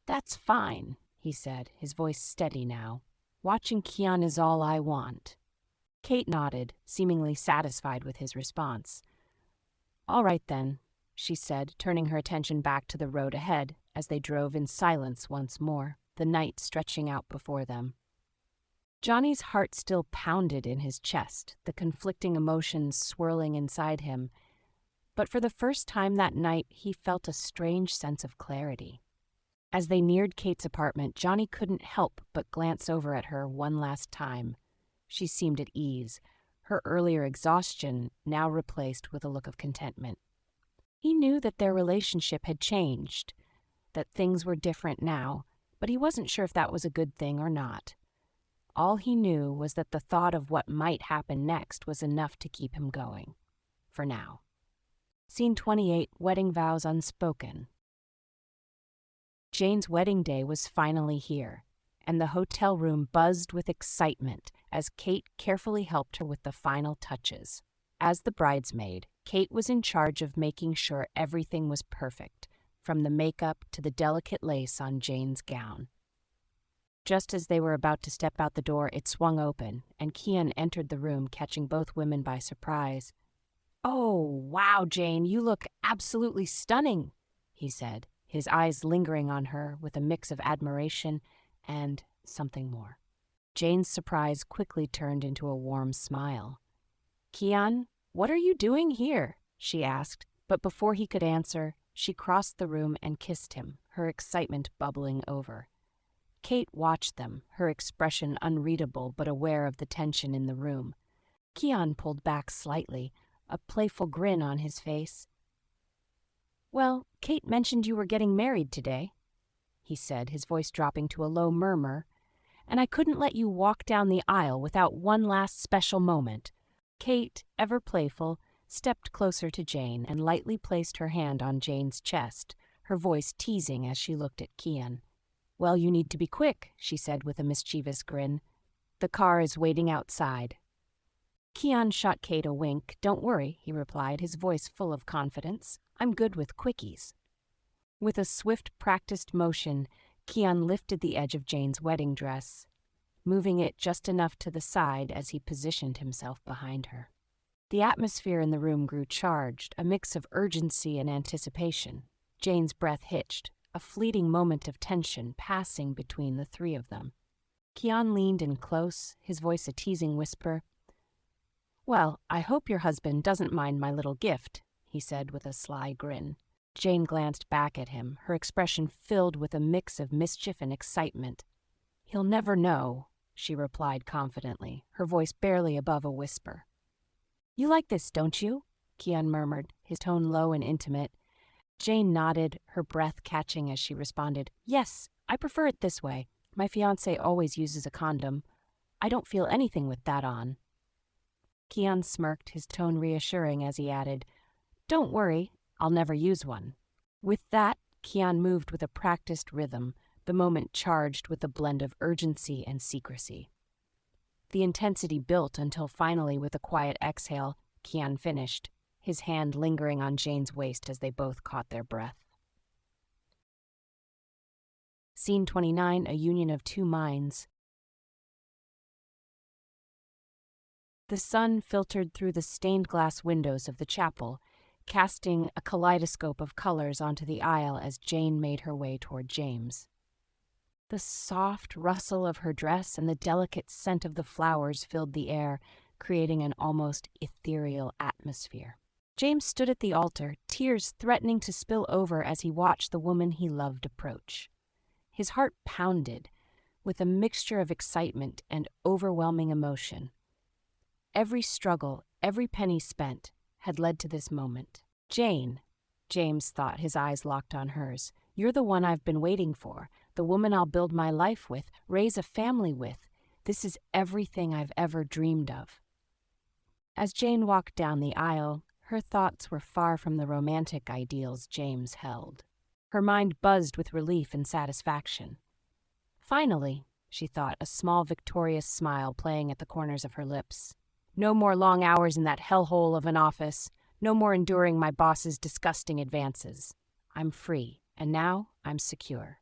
"That's fine," he said, his voice steady now. "Watching Kian is all I want." Kate nodded, seemingly satisfied with his response. "All right then," she said, turning her attention back to the road ahead as they drove in silence once more, the night stretching out before them. Johnny's heart still pounded in his chest, the conflicting emotions swirling inside him, but for the first time that night he felt a strange sense of clarity. As they neared Kate's apartment, Johnny couldn't help but glance over at her one last time. She seemed at ease, her earlier exhaustion now replaced with a look of contentment. He knew that their relationship had changed, that things were different now, but he wasn't sure if that was a good thing or not. All he knew was that the thought of what might happen next was enough to keep him going. For now. Scene 28, Wedding Vows Unspoken. Jane's wedding day was finally here, and the hotel room buzzed with excitement as Kate carefully helped her with the final touches. As the bridesmaid, Kate was in charge of making sure everything was perfect, from the makeup to the delicate lace on Jane's gown. Just as they were about to step out the door, it swung open, and Kian entered the room, catching both women by surprise. "Oh, wow, Jane, you look absolutely stunning," he said, his eyes lingering on her with a mix of admiration and something more. Jane's surprise quickly turned into a warm smile. "Kian, what are you doing here?" she asked, but before he could answer, she crossed the room and kissed him, her excitement bubbling over. Kate watched them, her expression unreadable but aware of the tension in the room. Kian pulled back slightly, a playful grin on his face. "Well, Kate mentioned you were getting married today," he said, his voice dropping to a low murmur, "and I couldn't let you walk down the aisle without one last special moment." Kate, ever playful, stepped closer to Jane and lightly placed her hand on Jane's chest, her voice teasing as she looked at Kian. "Well, you need to be quick," she said with a mischievous grin. "The car is waiting outside." Kian shot Kate a wink. "Don't worry," he replied, his voice full of confidence. "I'm good with quickies." With a swift, practiced motion, Kian lifted the edge of Jane's wedding dress, moving it just enough to the side as he positioned himself behind her. The atmosphere in the room grew charged, a mix of urgency and anticipation. Jane's breath hitched, a fleeting moment of tension passing between the three of them. Kian leaned in close, his voice a teasing whisper. "Well, I hope your husband doesn't mind my little gift," he said with a sly grin. Jane glanced back at him, her expression filled with a mix of mischief and excitement. "He'll never know," she replied confidently, her voice barely above a whisper. "You like this, don't you?" Kian murmured, his tone low and intimate. Jane nodded, her breath catching as she responded, "Yes, I prefer it this way. My fiancé always uses a condom. I don't feel anything with that on." Kian smirked, his tone reassuring as he added, "Don't worry, I'll never use one." With that, Kian moved with a practiced rhythm, the moment charged with a blend of urgency and secrecy. The intensity built until finally, with a quiet exhale, Kian finished, his hand lingering on Jane's waist as they both caught their breath. Scene 29, A Union of Two Minds. The sun filtered through the stained glass windows of the chapel, casting a kaleidoscope of colors onto the aisle as Jane made her way toward James. The soft rustle of her dress and the delicate scent of the flowers filled the air, creating an almost ethereal atmosphere. James stood at the altar, tears threatening to spill over as he watched the woman he loved approach. His heart pounded, with a mixture of excitement and overwhelming emotion. Every struggle, every penny spent, had led to this moment. "Jane," James thought, his eyes locked on hers, "you're the one I've been waiting for, the woman I'll build my life with, raise a family with. This is everything I've ever dreamed of." As Jane walked down the aisle, her thoughts were far from the romantic ideals James held. Her mind buzzed with relief and satisfaction. Finally, she thought, a small victorious smile playing at the corners of her lips. No more long hours in that hellhole of an office. No more enduring my boss's disgusting advances. I'm free, and now I'm secure.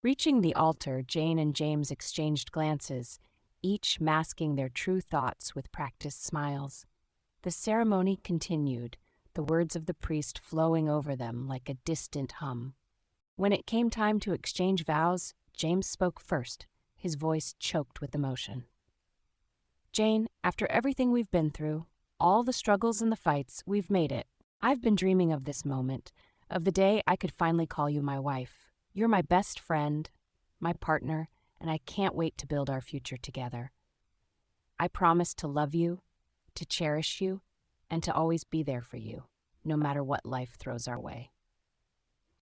Reaching the altar, Jane and James exchanged glances, each masking their true thoughts with practiced smiles. The ceremony continued, the words of the priest flowing over them like a distant hum. When it came time to exchange vows, James spoke first, his voice choked with emotion. "Jane, after everything we've been through, all the struggles and the fights, we've made it. I've been dreaming of this moment, of the day I could finally call you my wife. You're my best friend, my partner, and I can't wait to build our future together. I promise to love you, to cherish you, and to always be there for you, no matter what life throws our way."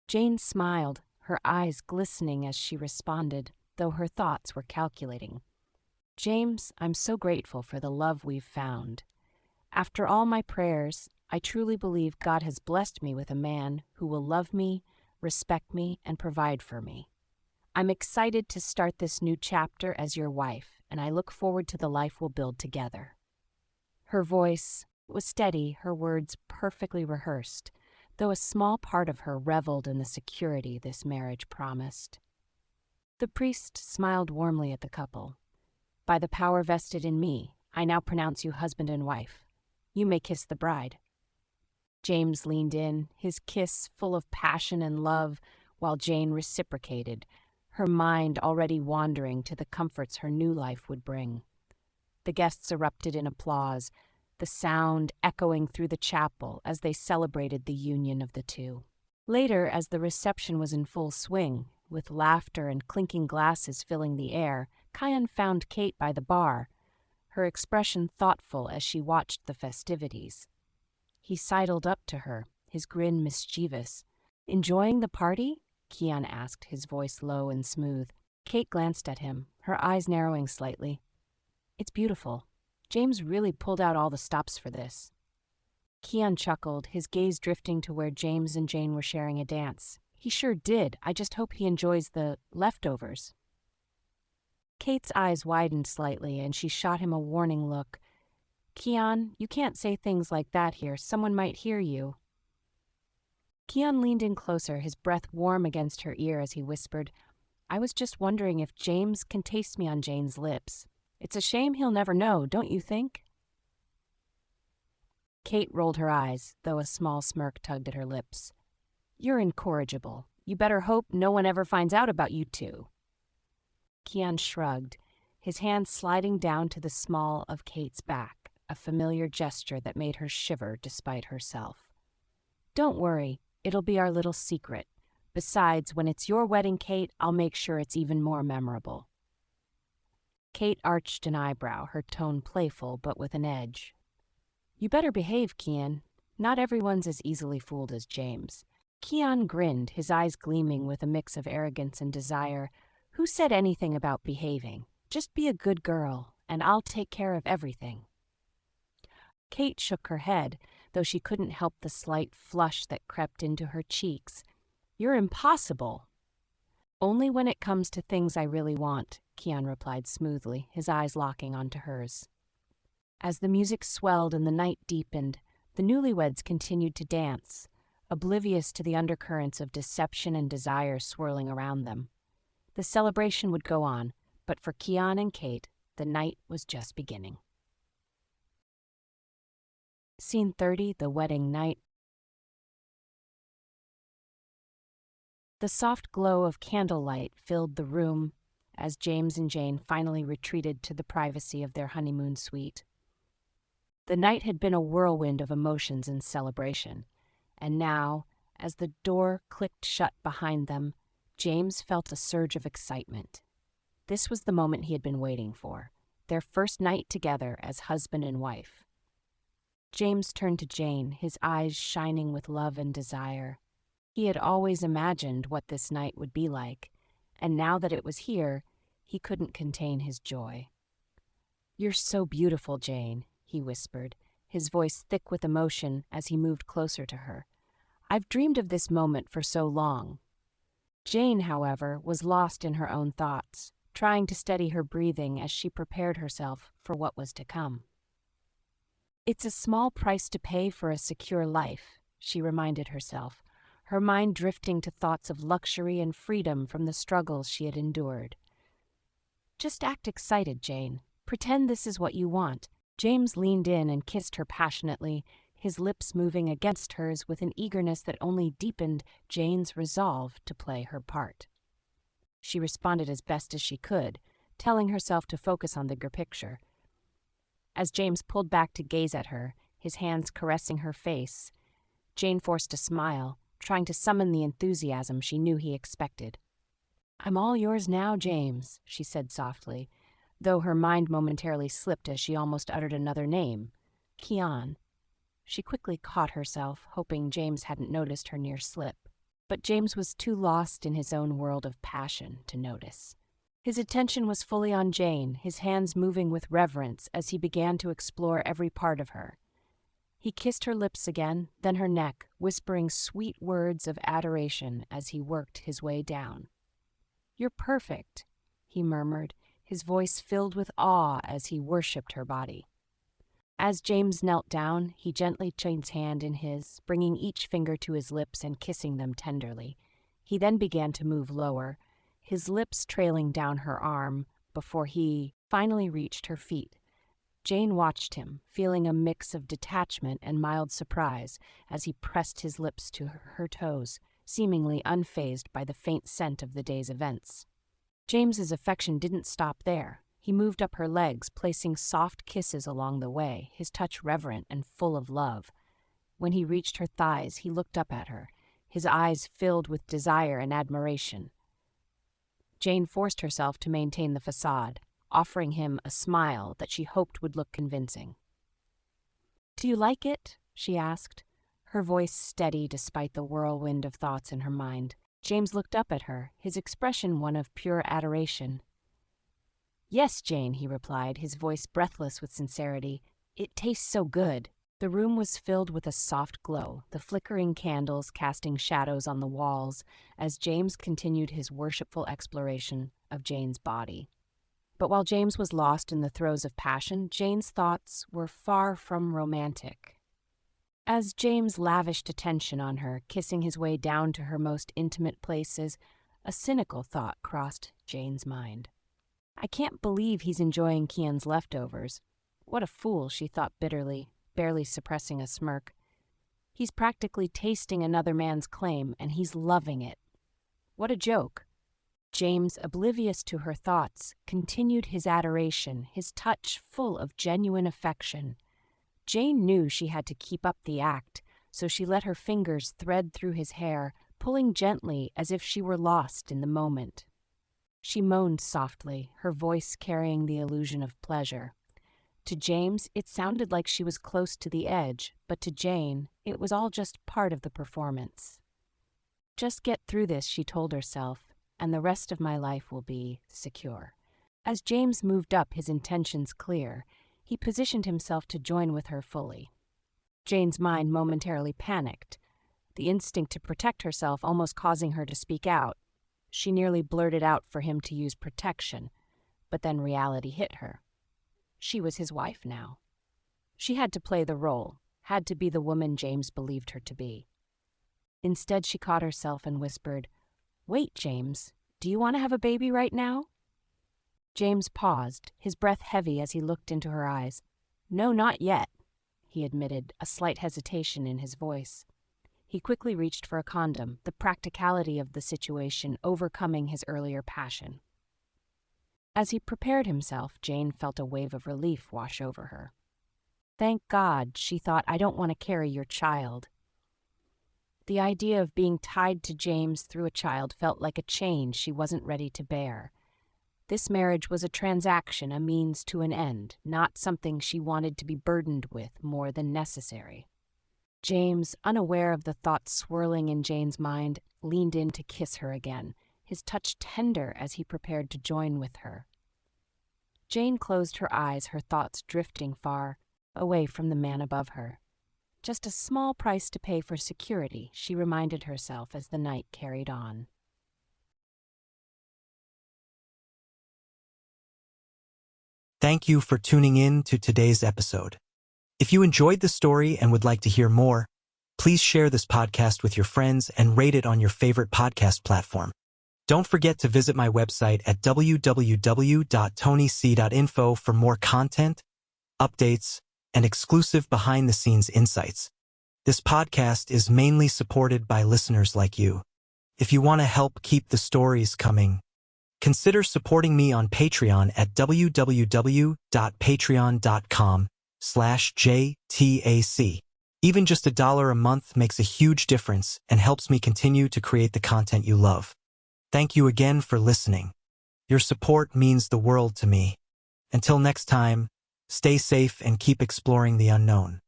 Jane smiled, her eyes glistening as she responded, though her thoughts were calculating. "James, I'm so grateful for the love we've found. After all my prayers, I truly believe God has blessed me with a man who will love me, respect me, and provide for me. I'm excited to start this new chapter as your wife, and I look forward to the life we'll build together." Her voice was steady, her words perfectly rehearsed, though a small part of her reveled in the security this marriage promised. The priest smiled warmly at the couple. "By the power vested in me, I now pronounce you husband and wife. You may kiss the bride." James leaned in, his kiss full of passion and love, while Jane reciprocated, her mind already wandering to the comforts her new life would bring. The guests erupted in applause, the sound echoing through the chapel as they celebrated the union of the two. Later, as the reception was in full swing, with laughter and clinking glasses filling the air, Kian found Kate by the bar, her expression thoughtful as she watched the festivities. He sidled up to her, his grin mischievous. "Enjoying the party?" Kian asked, his voice low and smooth. Kate glanced at him, her eyes narrowing slightly. "It's beautiful. James really pulled out all the stops for this." Kian chuckled, his gaze drifting to where James and Jane were sharing a dance. "He sure did. I just hope he enjoys the leftovers." Kate's eyes widened slightly, and she shot him a warning look. "Kian, you can't say things like that here. Someone might hear you." Kian leaned in closer, his breath warm against her ear as he whispered, "I was just wondering if James can taste me on Jane's lips. It's a shame he'll never know, don't you think?" Kate rolled her eyes, though a small smirk tugged at her lips. "You're incorrigible. You better hope no one ever finds out about you two." Kian shrugged, his hand sliding down to the small of Kate's back, a familiar gesture that made her shiver despite herself. "Don't worry, it'll be our little secret. Besides, when it's your wedding, Kate, I'll make sure it's even more memorable." Kate arched an eyebrow, her tone playful but with an edge. "You better behave, Kian. Not everyone's as easily fooled as James." Kian grinned, his eyes gleaming with a mix of arrogance and desire. "Who said anything about behaving? Just be a good girl, and I'll take care of everything." Kate shook her head, though she couldn't help the slight flush that crept into her cheeks. "You're impossible." "Only when it comes to things I really want," Kian replied smoothly, his eyes locking onto hers. As the music swelled and the night deepened, the newlyweds continued to dance, oblivious to the undercurrents of deception and desire swirling around them. The celebration would go on, but for Kian and Kate, the night was just beginning. Scene 30, the wedding night. The soft glow of candlelight filled the room as James and Jane finally retreated to the privacy of their honeymoon suite. The night had been a whirlwind of emotions and celebration, and now, as the door clicked shut behind them, James felt a surge of excitement. This was the moment he had been waiting for, their first night together as husband and wife. James turned to Jane, his eyes shining with love and desire. He had always imagined what this night would be like, and now that it was here, he couldn't contain his joy. "You're so beautiful, Jane," he whispered, his voice thick with emotion as he moved closer to her. "I've dreamed of this moment for so long." Jane, however, was lost in her own thoughts, trying to steady her breathing as she prepared herself for what was to come. "It's a small price to pay for a secure life," she reminded herself, her mind drifting to thoughts of luxury and freedom from the struggles she had endured. "Just act excited, Jane. Pretend this is what you want." James leaned in and kissed her passionately, his lips moving against hers with an eagerness that only deepened Jane's resolve to play her part. She responded as best as she could, telling herself to focus on the bigger picture. As James pulled back to gaze at her, his hands caressing her face, Jane forced a smile, trying to summon the enthusiasm she knew he expected. "I'm all yours now, James," she said softly, though her mind momentarily slipped as she almost uttered another name, Kian. She quickly caught herself, hoping James hadn't noticed her near slip. But James was too lost in his own world of passion to notice. His attention was fully on Jane, his hands moving with reverence as he began to explore every part of her. He kissed her lips again, then her neck, whispering sweet words of adoration as he worked his way down. "You're perfect," he murmured, his voice filled with awe as he worshipped her body. As James knelt down, he gently took Jane's hand in his, bringing each finger to his lips and kissing them tenderly. He then began to move lower, his lips trailing down her arm before he finally reached her feet. Jane watched him, feeling a mix of detachment and mild surprise as he pressed his lips to her toes, seemingly unfazed by the faint scent of the day's events. James's affection didn't stop there. He moved up her legs, placing soft kisses along the way, his touch reverent and full of love. When he reached her thighs, he looked up at her, his eyes filled with desire and admiration. Jane forced herself to maintain the facade, offering him a smile that she hoped would look convincing. "Do you like it?" she asked, her voice steady despite the whirlwind of thoughts in her mind. James looked up at her, his expression one of pure adoration. "Yes, Jane," he replied, his voice breathless with sincerity. "It tastes so good." The room was filled with a soft glow, the flickering candles casting shadows on the walls as James continued his worshipful exploration of Jane's body. But while James was lost in the throes of passion, Jane's thoughts were far from romantic. As James lavished attention on her, kissing his way down to her most intimate places, a cynical thought crossed Jane's mind. "I can't believe he's enjoying Kian's leftovers. What a fool," she thought bitterly, barely suppressing a smirk. "He's practically tasting another man's claim, and he's loving it. What a joke." James, oblivious to her thoughts, continued his adoration, his touch full of genuine affection. Jane knew she had to keep up the act, so she let her fingers thread through his hair, pulling gently as if she were lost in the moment. She moaned softly, her voice carrying the illusion of pleasure. To James, it sounded like she was close to the edge, but to Jane, it was all just part of the performance. "Just get through this," she told herself, "and the rest of my life will be secure." As James moved up, his intentions clear, he positioned himself to join with her fully. Jane's mind momentarily panicked, the instinct to protect herself almost causing her to speak out. She nearly blurted out for him to use protection, but then reality hit her. She was his wife now. She had to play the role, had to be the woman James believed her to be. Instead, she caught herself and whispered, "Wait, James, do you want to have a baby right now?" James paused, his breath heavy as he looked into her eyes. "No, not yet," he admitted, a slight hesitation in his voice. He quickly reached for a condom, the practicality of the situation overcoming his earlier passion. As he prepared himself, Jane felt a wave of relief wash over her. "Thank God," she thought, "I don't want to carry your child." The idea of being tied to James through a child felt like a chain she wasn't ready to bear. This marriage was a transaction, a means to an end, not something she wanted to be burdened with more than necessary. James, unaware of the thoughts swirling in Jane's mind, leaned in to kiss her again, his touch tender as he prepared to join with her. Jane closed her eyes, her thoughts drifting far away from the man above her. Just a small price to pay for security, she reminded herself as the night carried on. Thank you for tuning in to today's episode. If you enjoyed the story and would like to hear more, please share this podcast with your friends and rate it on your favorite podcast platform. Don't forget to visit my website at www.tonyc.info for more content, updates, and exclusive behind-the-scenes insights. This podcast is mainly supported by listeners like you. If you want to help keep the stories coming, consider supporting me on Patreon at www.patreon.com/JTAC. Even just $1 a month makes a huge difference and helps me continue to create the content you love. Thank you again for listening. Your support means the world to me. Until next time, stay safe and keep exploring the unknown.